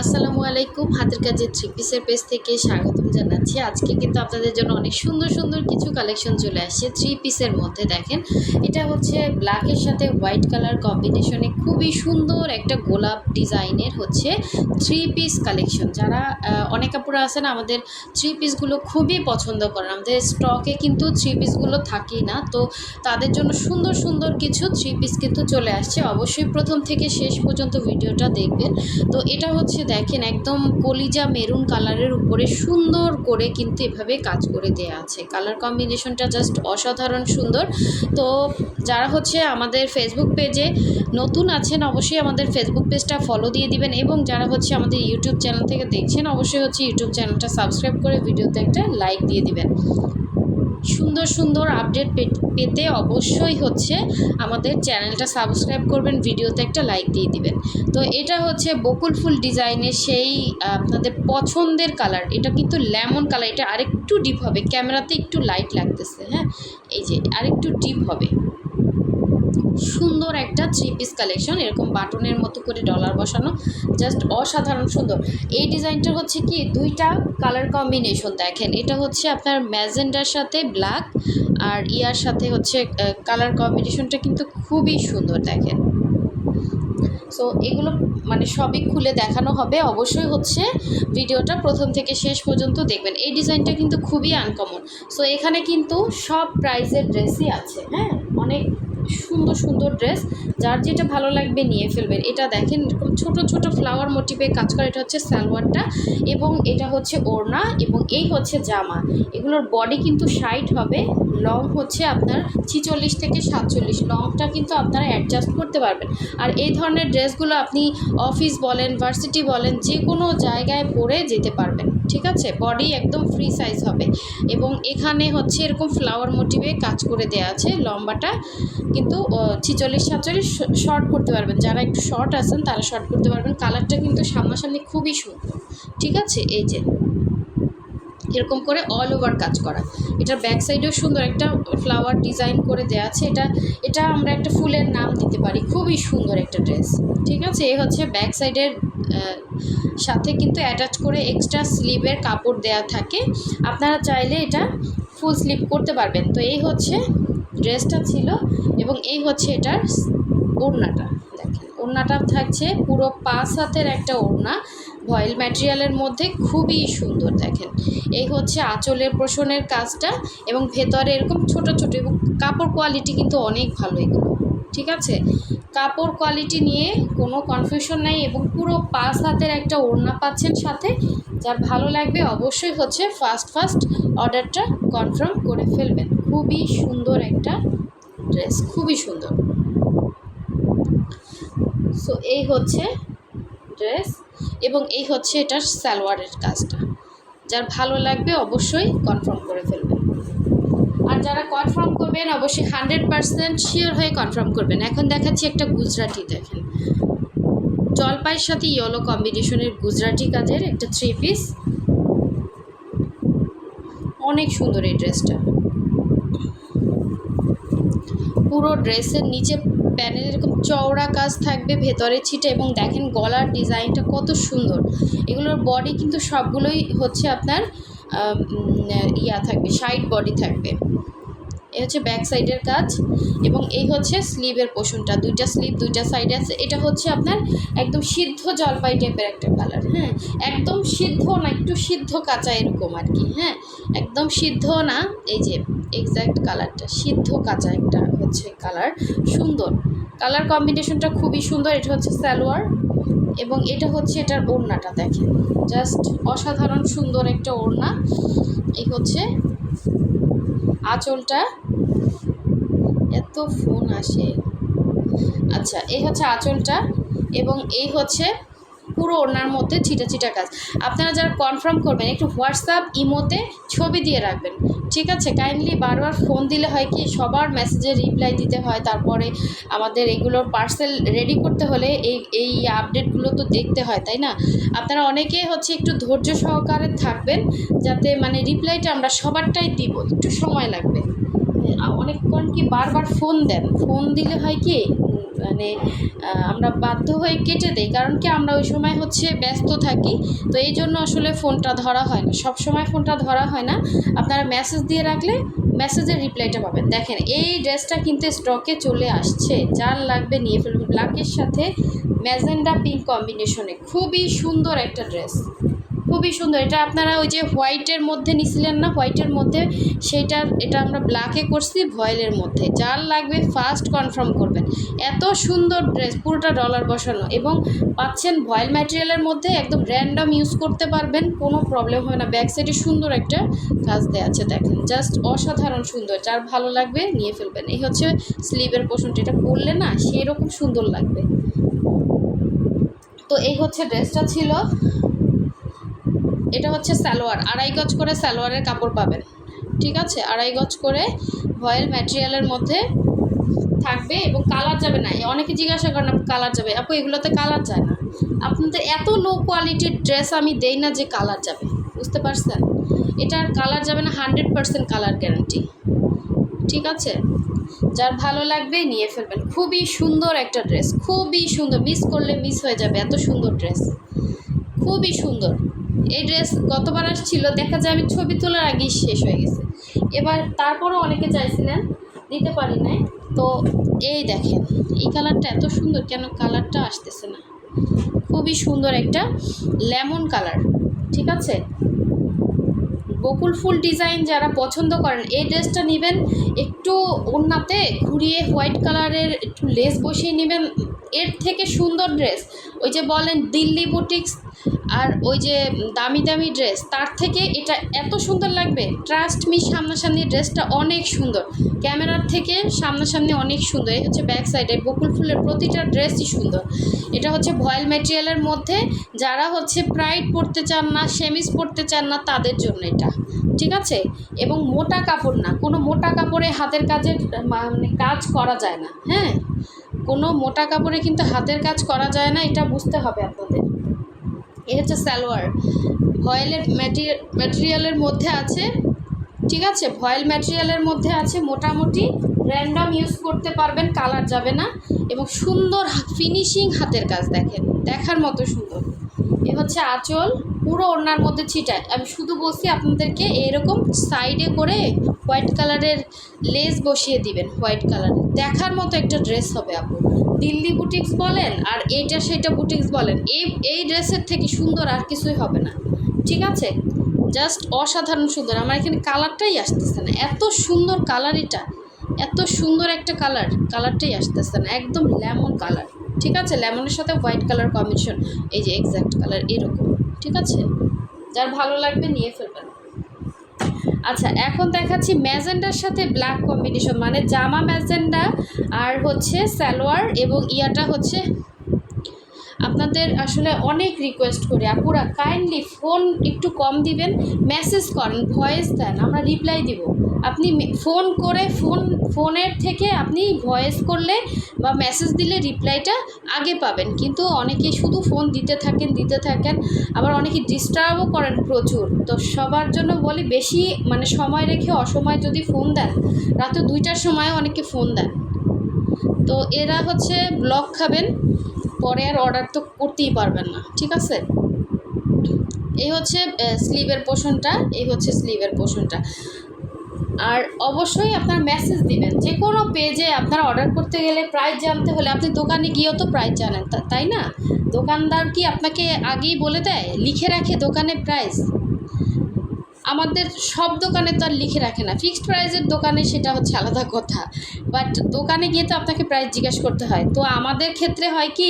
আসসালামু আলাইকুম। হাতের কাজের থ্রি পিসের পেজ থেকে স্বাগতম জানাচ্ছি। আজকে কিন্তু আপনাদের জন্য অনেক সুন্দর সুন্দর কিছু কালেকশন চলে আসছে থ্রি পিসের মধ্যে। দেখেন, এটা হচ্ছে ব্ল্যাকের সাথে হোয়াইট কালার কম্বিনেশনে খুবই সুন্দর একটা গোলাপ ডিজাইনের হচ্ছে থ্রি পিস কালেকশন। যারা অনেক আপুরা আছেন আমাদের থ্রি পিসগুলো খুবই পছন্দ করেন, আমাদের স্টকে কিন্তু থ্রি পিসগুলো থাকেই না, তো তাদের জন্য সুন্দর সুন্দর কিছু থ্রি পিস কিন্তু চলে আসছে। অবশ্যই প্রথম থেকে শেষ পর্যন্ত ভিডিওটা দেখবেন। তো এটা হচ্ছে দেখেন একদম কলিজা মেরুন কালারের উপরে সুন্দর করে কিন্তু এভাবে কাজ করে দেয়া আছে। কালার কম্বিনেশনটা জাস্ট অসাধারণ সুন্দর। তো যারা হচ্ছে আমাদের ফেসবুক পেজে নতুন আছেন অবশ্যই আমাদের ফেসবুক পেজটা ফলো দিয়ে দিবেন, এবং যারা হচ্ছে আমাদের ইউটিউব চ্যানেল থেকে দেখছেন অবশ্যই হচ্ছে ইউটিউব চ্যানেলটা সাবস্ক্রাইব করে ভিডিওতে একটা লাইক দিয়ে দিবেন। সুন্দর সুন্দর আপডেট পেতে অবশ্যই হচ্ছে আমাদের চ্যানেলটা সাবস্ক্রাইব করবেন, ভিডিওতে একটা লাইক দিয়ে দিবেন। তো এটা হচ্ছে বকুল ফুল ডিজাইনের সেই আপনাদের পছন্দের কালার। এটা কিন্তু লেমন কালার, এটা আরেকটু ডিপ হবে, ক্যামেরাতে একটু লাইট লাগতেছে, হ্যাঁ এই যে আরেকটু ডিপ হবে। সুন্দর একটা থ্রি পিস কালেকশন, এরকম বাটনের মতো করে ডলার বসানো, জাস্ট অসাধারণ সুন্দর। এই ডিজাইনটা হচ্ছে কি দুইটা কালার কম্বিনেশন। দেখেন এটা হচ্ছে আপনার ম্যাজেন্ডার সাথে ব্ল্যাক, আর ইয়ার সাথে হচ্ছে কালার কম্বিনেশনটা কিন্তু খুবই সুন্দর। দেখেন, সো এগুলো মানে সবই খুলে দেখানো হবে, অবশ্যই হচ্ছে ভিডিওটা প্রথম থেকে শেষ পর্যন্ত দেখবেন। এই ডিজাইনটা কিন্তু খুবই আনকমন। সো এখানে কিন্তু সব প্রাইজের ড্রেসই আছে, হ্যাঁ অনেক সুন্দর সুন্দর ড্রেস, যার যেটা ভালো লাগবে নিয়ে ফেলবেন। এটা দেখেন এরকম ছোট ছোট ফ্লাওয়ার মোটিভে কাজ করা, এটা হচ্ছে সালোয়ারটা, এবং এটা হচ্ছে ওড়না, এবং এই হচ্ছে জামা। এগুলোর বডি কিন্তু 60 হবে, লং হচ্ছে আপনার 46 থেকে 47, লংটা কিন্তু আপনারা অ্যাডজাস্ট করতে পারবেন। আর এই ধরনের ড্রেসগুলো আপনি অফিস বলেন, ভার্সিটি বলেন, যে কোনো জায়গায় পরে যেতে পারবেন, ঠিক আছে। বডি একদম ফ্রি সাইজ হবে, এবং এখানে হচ্ছে এরকম ফ্লাওয়ার মোটিভে কাজ করে দেওয়া আছে। লম্বাটা কিন্তু 46 47 শর্ট করতে পারবেন, যারা একটু শর্ট আছেন তারা শর্ট করতে পারবেন। কালারটা কিন্তু সামনাসামনি খুবই সুন্দর, ঠিক আছে। এই যে এরকম করে অল ওভার কাজ করা, এটার ব্যাক সাইডেও সুন্দর একটা ফ্লাওয়ার ডিজাইন করে দেওয়া আছে। এটা আমরা একটা ফুলের নাম দিতে পারি, খুবই সুন্দর একটা ড্রেস, ঠিক আছে। এই হচ্ছে ব্যাক সাইডের সাথে কিন্তু অ্যাটাচ করে এক্সট্রা স্লিভের কাপড় দেয়া থাকে, আপনারা চাইলে এটা ফুল স্লিভ করতে পারবেন। তো এই হচ্ছে ড্রেসটা ছিল, এবং এই হচ্ছে এটার ওড়নাটা। দেখেন ওড়নাটা থাকছে পুরো 5 হাতের একটা ওড়না, ভয়েল ম্যাটেরিয়ালের মধ্যে খুবই সুন্দর। দেখেন এই হচ্ছে আঁচলের পোষণের কাজটা, এবং ভেতরে এরকম ছোট ছোট, এবং কাপড় কোয়ালিটি কিন্তু অনেক ভালো এগুলো, ঠিক আছে। কাপড় কোয়ালিটি নিয়ে কোনো কনফিউশন নাই, এবং পুরো 5 হাতের একটা ওড়না পাচ্ছেন সাথে। যার ভালো লাগবে অবশ্যই হচ্ছে ফার্স্ট অর্ডারটা কনফার্ম করে ফেলবেন। খুবই সুন্দর একটা ড্রেস, খুবই সুন্দর। সো এই হচ্ছে ড্রেস, এবং এই হচ্ছে এটার সালোয়ারের কাজটা। যার ভালো লাগবে অবশ্যই কনফার্ম করে ফেলবেন। আর যারা কনফার্ম করবেন অবশ্যই 100% শিওর হয়ে কনফার্ম করবেন। এখন দেখাচ্ছি একটা গুজরাটি। দেখেন জলপাইয়ের সাথে ইয়েলো কম্বিনেশনের গুজরাটি কাজের একটা থ্রি পিস, অনেক সুন্দর এই ড্রেসটা। পুরো ড্রেসের নিচে প্যানেল এরকম চওড়া কাজ থাকবে, ভেতরে ছিটে, এবং দেখেন গলার ডিজাইনটা কত সুন্দর। এগুলোর বডি কিন্তু সবগুলোই হচ্ছে আপনার থাকবে, সাইড বডি থাকবে। এই হচ্ছে ব্যাক সাইডের কাজ, এবং এই হচ্ছে স্লিভের পোর্শনটা, দুইটা স্লিভ দুইটা সাইড আছে। এটা হচ্ছে আপনার একদম সিদ্ধ জলপাই টাইপের একটা কালার, হ্যাঁ একদম সিদ্ধ না, একটু সিদ্ধ কাঁচা এরকম আর কি, হ্যাঁ একদম সিদ্ধ না। এই যে এক্স্যাক্ট কালারটা সিদ্ধ কাঁচা একটা হচ্ছে কালার, সুন্দর কালার কম্বিনেশনটা খুবই সুন্দর। এটা হচ্ছে সালোয়ার, এবং এটা হচ্ছে এটার ওড়নাটা। দেখেন জাস্ট অসাধারণ সুন্দর একটা ওড়না। এই হচ্ছে আঁচলটা, এত ফোন আসে। আচ্ছা এই হচ্ছে আঁচলটা, এবং এই হচ্ছে পুরো ওড়নার মধ্যে ছিটা ছিটা কাজ। আপনারা যারা কনফার্ম করবেন একটু হোয়াটসঅ্যাপ ইমোতে ছবি দিয়ে রাখবেন, ঠিক আছে। কাইন্ডলি বারবার ফোন দিলে হয় কি সবার মেসেজে রিপ্লাই দিতে হয়, তারপরে আমাদের এগুলোর পার্সেল রেডি করতে হলে এই আপডেটগুলো তো দেখতে হয়, তাই না। আপনারা অনেকেই হচ্ছে একটু ধৈর্য সহকারে থাকবেন, যাতে মানে রিপ্লাইটা আমরা সবারটাই দিব, একটু সময় লাগবে। অনেকক্ষণ কি বারবার ফোন দেন, ফোন দিলে হয় কি মানে আমরা বাধ্য হয়ে কেটে দেই, কারণ কি আমরা ওই সময় হচ্ছে ব্যস্ত থাকি। তো এই জন্য আসলে ফোনটা ধরা হয় না, সব সময় ফোনটা ধরা হয় না। আপনারা মেসেজ দিয়ে রাখলে মেসেজের রিপ্লাইটা পাবেন। দেখেন এই ড্রেসটা কিন্তু স্টকে চলে আসছে, যার লাগবে নিয়ে ফেলবেন। ব্ল্যাকের সাথে ম্যাজেন্ডা পিঙ্ক কম্বিনেশনে খুবই সুন্দর একটা ড্রেস, খুবই সুন্দর। এটা আপনারা ওই যে হোয়াইটের মধ্যে নিছিলেন না, হোয়াইটের মধ্যে এটা আমরা ব্ল্যাকে করছি ভয়েলের মধ্যে। যার লাগবে ফার্স্ট কনফার্ম করবেন। এত সুন্দর ড্রেস, পুরোটা ডলার বসানো, এবং পাচ্ছেন ভয়েল ম্যাটেরিয়ালের মধ্যে, একদম র্যান্ডম ইউজ করতে পারবেন, কোনো প্রবলেম হয় না। ব্যাক সাইডে সুন্দর একটা কাজ দেওয়া আছে, দেখেন জাস্ট অসাধারণ সুন্দর। যার ভালো লাগবে নিয়ে ফেলবেন। এই হচ্ছে স্লিভের পোর্শনটা, এটা পরলে না সেরকম সুন্দর লাগবে। তো এই হচ্ছে ড্রেসটা ছিল। এটা হচ্ছে সালোয়ার, 2.5 গজ করে সালোয়ারের কাপড় পাবেন, ঠিক আছে? 2.5 গজ করে ভয়েল ম্যাটেরিয়ালের মধ্যে থাকবে, এবং কালার যাবে না। অনেকে জিজ্ঞাসা করেন কালার যাবে, আপু এগুলোতে কালার যায় না। আপনাদের এত লো কোয়ালিটির ড্রেস আমি দেই না যে কালার যাবে, বুঝতে পারছেন? এটার কালার যাবে না, 100% কালার গ্যারান্টি, ঠিক আছে? যার ভালো লাগবে নিয়ে ফেলবেন। খুবই সুন্দর একটা ড্রেস, খুবই সুন্দর, মিস করলে মিস হয়ে যাবে, এত সুন্দর ড্রেস, খুবই সুন্দর। এই ড্রেস গতবার আসছিল, দেখা যায় আমি ছবি তোলার আগেই শেষ হয়ে গেছে। এবার তারপরও অনেকে চাইছিলেন, দিতে পারি নাই। তো এই দেখেন এই কালারটা এত সুন্দর, কেন কালারটা আসতেছে না? খুবই সুন্দর একটা লেমন কালার, ঠিক আছে? বকুল ফুল ডিজাইন যারা পছন্দ করেন এই ড্রেসটা নেবেন। একটু ওড়নাতে ঘুরিয়ে হোয়াইট কালারের একটু লেস বসিয়ে নেবেন। এর থেকে সুন্দর ড্রেস ওই যে বলেন দিল্লি বুটিক্স আর ওই যে দামি দামি ড্রেস, তার থেকে এটা এত সুন্দর লাগবে। ট্রাস্ট মি, সামনাসামনি ড্রেসটা অনেক সুন্দর, ক্যামেরার থেকে সামনাসামনি অনেক সুন্দর। এই হচ্ছে ব্যাক সাইডে বকুল ফুলের প্রতিটা ড্রেসই সুন্দর। এটা হচ্ছে ভয়েল ম্যাটেরিয়ালের মধ্যে, যারা হচ্ছে প্রাইড পরতে চান না, সেমিস পরতে চান না, তাদের জন্য এটা, ঠিক আছে? এবং মোটা কাপড় না, কোনো মোটা কাপড়ে হাতের কাজের মানে কাজ করা যায় না, হ্যাঁ, কোনো মোটা কাপড়ে কিন্তু হাতের কাজ করা যায় না, এটা বুঝতে হবে আপনাদের। এ হচ্ছে সালোয়ার, ভয়েলের ম্যাটেরিয়ালের মধ্যে আছে, ঠিক আছে? ভয়েল ম্যাটেরিয়ালের মধ্যে আছে, মোটামুটি র্যান্ডম ইউজ করতে পারবেন, কালার যাবে না, এবং সুন্দর ফিনিশিং হাতের কাজ, দেখেন দেখার মতো সুন্দর। এ হচ্ছে আঁচল, পুরো ওড়নার মধ্যে ছিটায়। আমি শুধু বলছি আপনাদেরকে এরকম সাইডে করে হোয়াইট কালারের লেস বসিয়ে দিবেন, হোয়াইট কালারের, দেখার মতো একটা ড্রেস হবে আপু। দিল্লি বুটিক্স বলেন আর এইটা সেটা বুটিক্স বলেন, এই ড্রেসের থেকে সুন্দর আর কিছুই হবে না, ঠিক আছে? জাস্ট অসাধারণ সুন্দর। আমার এখানে কালারটাই আসতেছে না, এত সুন্দর কালার, এটা এত সুন্দর একটা কালার, কালারটাই আসতেছে না, একদম লেমন কালার, ঠিক আছে? লেমনের সাথে হোয়াইট কালার কম্বিনেশন, এই যে এক্স্যাক্ট কালার এরকম, ঠিক আছে? যার ভালো লাগবে নিয়ে ফেলবেন। আচ্ছা, এখন দেখাচ্ছি ম্যাজেন্ডার সাথে ব্ল্যাক কম্বিনেশন, মানে জামা ম্যাজেন্ডা আর হচ্ছে সালোয়ার, এবং ইয়াটা হচ্ছে আপনাদের আসলে অনেক রিকোয়েস্ট করি আপুরা, কাইন্ডলি ফোন একটু কম দিবেন, মেসেজ করেন, ভয়েস দেন, আমরা রিপ্লাই দিব। আপনি ফোন করে ফোনের থেকে আপনি ভয়েস করলে বা মেসেজ দিলে রিপ্লাইটা আগে পাবেন। কিন্তু অনেকে শুধু ফোন দিতে থাকেন, আবার অনেকে ডিস্টার্বও করেন প্রচুর। তো সবার জন্য বলি, বেশি মানে সময় রেখে অসময় যদি ফোন দেন, রাতে 2টার সময় অনেকে ফোন দেন, তো এরা হচ্ছে ব্লক খাবেন, পরে আর অর্ডার তো করতেই পারবেন না, ঠিক আছে? এই হচ্ছে স্লিভের পোর্শনটা, এই হচ্ছে স্লিভের পোর্শনটা। আর অবশ্যই আপনার মেসেজ দিবেন, যে কোনো পেজে আপনারা অর্ডার করতে গেলে প্রাইস জানতে হলে আপনি দোকানে গিয়েও তো প্রাইস জানেন, তাই না? দোকানদার কি আপনাকে আগেই বলে দেয়, লিখে রাখে দোকানে প্রাইস? আমাদের সব দোকানে তো আর লিখে রাখে না, ফিক্সড প্রাইসের দোকানে সেটা হচ্ছে আলাদা কথা, বাট দোকানে গিয়ে তো আপনাকে প্রাইস জিজ্ঞাসা করতে হয়। তো আমাদের ক্ষেত্রে হয় কি,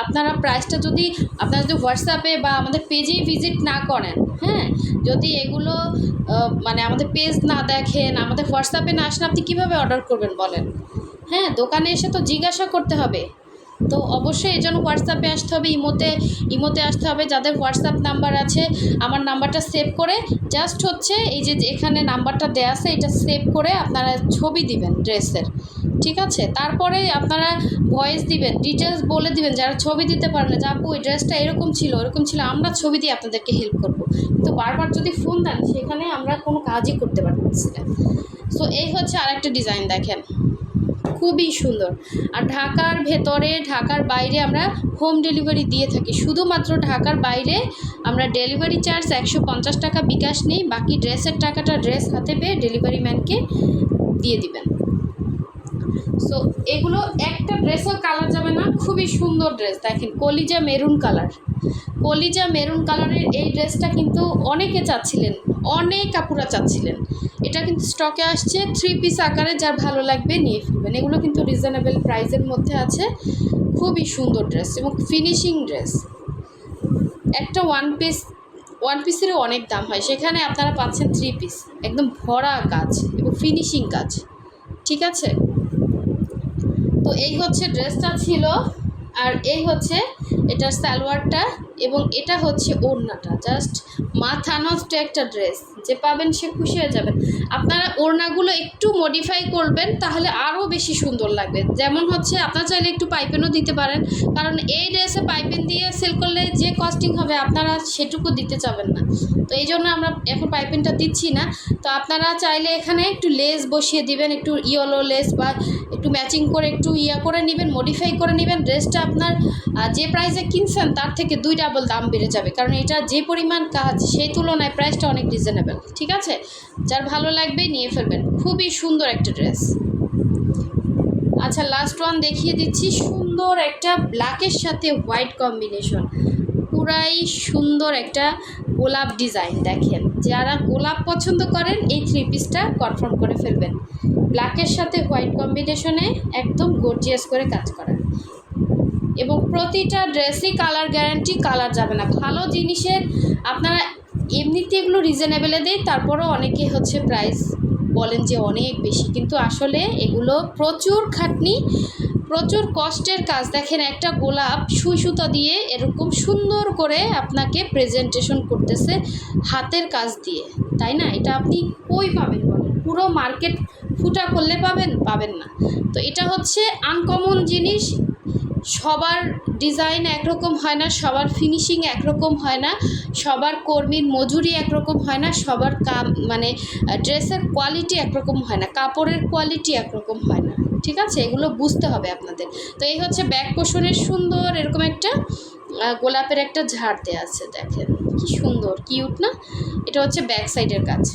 আপনারা প্রাইসটা যদি আপনারা যদি হোয়াটসঅ্যাপে বা আমাদের পেজেই ভিজিট না করেন, হ্যাঁ, যদি এগুলো মানে আমাদের পেজ না দেখেন, আমাদের হোয়াটসঅ্যাপে না আসেন, আপনি কীভাবে অর্ডার করবেন বলেন? হ্যাঁ, দোকানে এসে তো জিজ্ঞাসা করতে হবে। তো অবশ্যই এই জন্য হোয়াটসঅ্যাপে আসতে হবে, ইমোতে আসতে হবে। যাদের হোয়াটসঅ্যাপ নাম্বার আছে, আমার নাম্বারটা সেভ করে জাস্ট হচ্ছে এই যে এখানে নাম্বারটা দেওয়া আছে, এটা সেভ করে আপনারা ছবি দিবেন ড্রেসের, ঠিক আছে? তারপরে আপনারা ভয়েস দিবেন, ডিটেলস বলে দিবেন, যারা ছবি দিতে পারেন না, যে আপু ওই ড্রেসটা এরকম ছিল, আমরা ছবি দিয়ে আপনাদেরকে হেল্প করবো। কিন্তু বারবার যদি ফোন দেন, সেখানে আমরা কোনো কাজই করতে পারতেছি না। সো এই হচ্ছে আরেকটা ডিজাইন, দেখেন খুবই সুন্দর। আর ঢাকার ভেতরে, ঢাকার বাইরে আমরা হোম ডেলিভারি দিয়ে থাকি। শুধুমাত্র ঢাকার বাইরে আমরা ডেলিভারি চার্জ 150 টাকা বিকাশ নেই, বাকি ড্রেসের টাকাটা ড্রেস হাতে পেয়ে ডেলিভারি ম্যানকে দিয়ে দিবেন। সো এগুলো একটা ড্রেসও কালার যাবে না, খুবই সুন্দর ড্রেস। দেখেন কলিজা মেরুন কালার, কলিজা মেরুন কালারের এই ড্রেসটা কিন্তু অনেকে চাচ্ছিলেন, অনেক আপুরা চাচ্ছিলেন। এটা কিন্তু স্টকে আসছে 3 পিস আকারে, যার ভালো লাগবে নিয়ে ফেলবেন। এগুলো কিন্তু রিজনেবল প্রাইসের মধ্যে আছে, খুবই সুন্দর ড্রেস এবং ফিনিশিং ড্রেস। একটা ওয়ান পিসেরও অনেক দাম হয়, সেখানে আপনারা পাচ্ছেন 3 পিস, একদম ভরা কাজ এবং ফিনিশিং কাজ। ঠিক আছে, তো এই হচ্ছে ড্রেসটা ছিল, আর এই হচ্ছে এটার সালোয়ারটা এবং এটা হচ্ছে ওড়নাটা। জাস্ট মাথা নষ্ট একটা ড্রেস, যে পাবেন সে খুশি হয়ে যাবেন। আপনারা ওড়নাগুলো একটু মডিফাই করবেন, তাহলে আরও বেশি সুন্দর লাগবে। যেমন হচ্ছে আপনারা চাইলে একটু পাইপেনও দিতে পারেন, কারণ এই ড্রেসে পাইপেন দিয়ে সেল করলে যে কস্টিং হবে আপনারা সেটুকু দিতে চাবেন না। তো এই জন্য আমরা এখন পাইপেনটা দিচ্ছি না। তো আপনারা চাইলে এখানে একটু লেস বসিয়ে দিবেন, একটু ইয়েলো লেস বা একটু ম্যাচিং করে একটু করে নেবেন, মডিফাই করে নেবেন। ড্রেসটা আপনার যে প্রাইসে কিনছেন তার থেকে 2 ডাবল দাম বেড়ে যাবে, কারণ এটা যে পরিমাণ কাজ সেই তুলনায় প্রাইসটা অনেক রিজনেবল। ঠিক আছে, যার ভালো লাগবে নিয়ে ফেলবেন, খুবই সুন্দর একটা ড্রেস। আচ্ছা, লাস্ট ওয়ান দেখিয়ে দিচ্ছি, সুন্দর একটা ব্ল্যাকের সাথে হোয়াইট কম্বিনেশন, পুরাই সুন্দর একটা গোলাপ ডিজাইন। দেখেন, যারা গোলাপ পছন্দ করেন এই 3 পিসটা কনফার্ম করে ফেলবেন। ব্ল্যাকের সাথে হোয়াইট কম্বিনেশনে একদম গর্জিয়াস করে কাজ করা, এবং প্রতিটা ড্রেসই কালার গ্যারান্টি, কালার যাবে না। ভালো জিনিসের আপনারা এমনিতে এগুলো রিজনেবলে দেয়, তারপরও অনেকে হচ্ছে প্রাইস বলেন যে অনেক বেশি, কিন্তু আসলে এগুলো প্রচুর খাটনি, প্রচুর কষ্টের কাজ। দেখেন, একটা গোলাপ সুই সুতা দিয়ে এরকম সুন্দর করে আপনাকে প্রেজেন্টেশন করতেছে হাতের কাজ দিয়ে, তাই না? এটা আপনি কই পাবেন বলেন? পুরো মার্কেট ফুটা করলে পাবেন না। তো এটা হচ্ছে আনকমন জিনিস। সবার ডিজাইন একরকম হয় না, সবার ফিনিশিং একরকম হয় না, সবার কর্মীর মজুরি একরকম হয় না, সবার মানে ড্রেসের কোয়ালিটি একরকম হয় না, কাপড়ের কোয়ালিটি একরকম হয় না। ঠিক আছে, এগুলো বুঝতে হবে আপনাদের। তো এই হচ্ছে ব্যাক পোর্শনের সুন্দর এরকম একটা গোলাপের একটা ঝাড় দেওয়া আছে। দেখেন কি সুন্দর, কিউট না? এটা হচ্ছে ব্যাক সাইডের কাজ,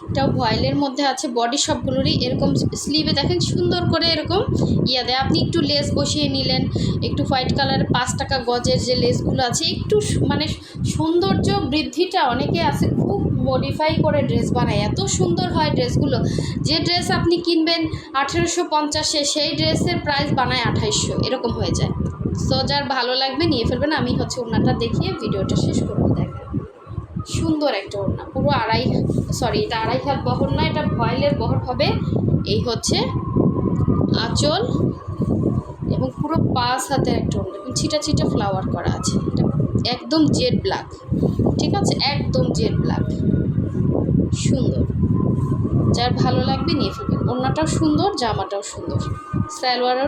এটাও ভয়েলের মধ্যে আছে। বডি সবগুলোরই এরকম স্লিভে দেখেন সুন্দর করে এরকম দেয়। আপনি একটু লেস বসিয়ে নিলেন, একটু হোয়াইট কালারের 5 টাকা গজের যে লেসগুলো আছে, একটু মানে সৌন্দর্য বৃদ্ধিটা অনেকে আছে খুব মডিফাই করে ড্রেস বানায়, এত সুন্দর হয় ড্রেসগুলো। যে ড্রেস আপনি কিনবেন 1850-এ, সেই ড্রেসের প্রাইস বানায় 2800, এরকম হয়ে যায়। সো যার ভালো লাগবে নিয়ে ফেলবেন। আমি হচ্ছে ওড়নাটা দেখিয়ে ভিডিওটা শেষ করবো। দেখেন, সুন্দর একটা ওড়না, পুরো এটা 2.5 হাত বহর না, এটা ভয়েলের বহর হবে। এই হচ্ছে আঁচল এবং পুরো 5 হাতের একটা ওড়না, ছিটা ছিটা ফ্লাওয়ার করা আছে। এটা একদম জেড ব্ল্যাক। ঠিক আছে, একদম জেড ব্ল্যাক, সুন্দর। যার ভালো লাগবে নিয়ে ফেলবেন। ওড়নাটাও সুন্দর, জামাটাও সুন্দর, সালোয়ারও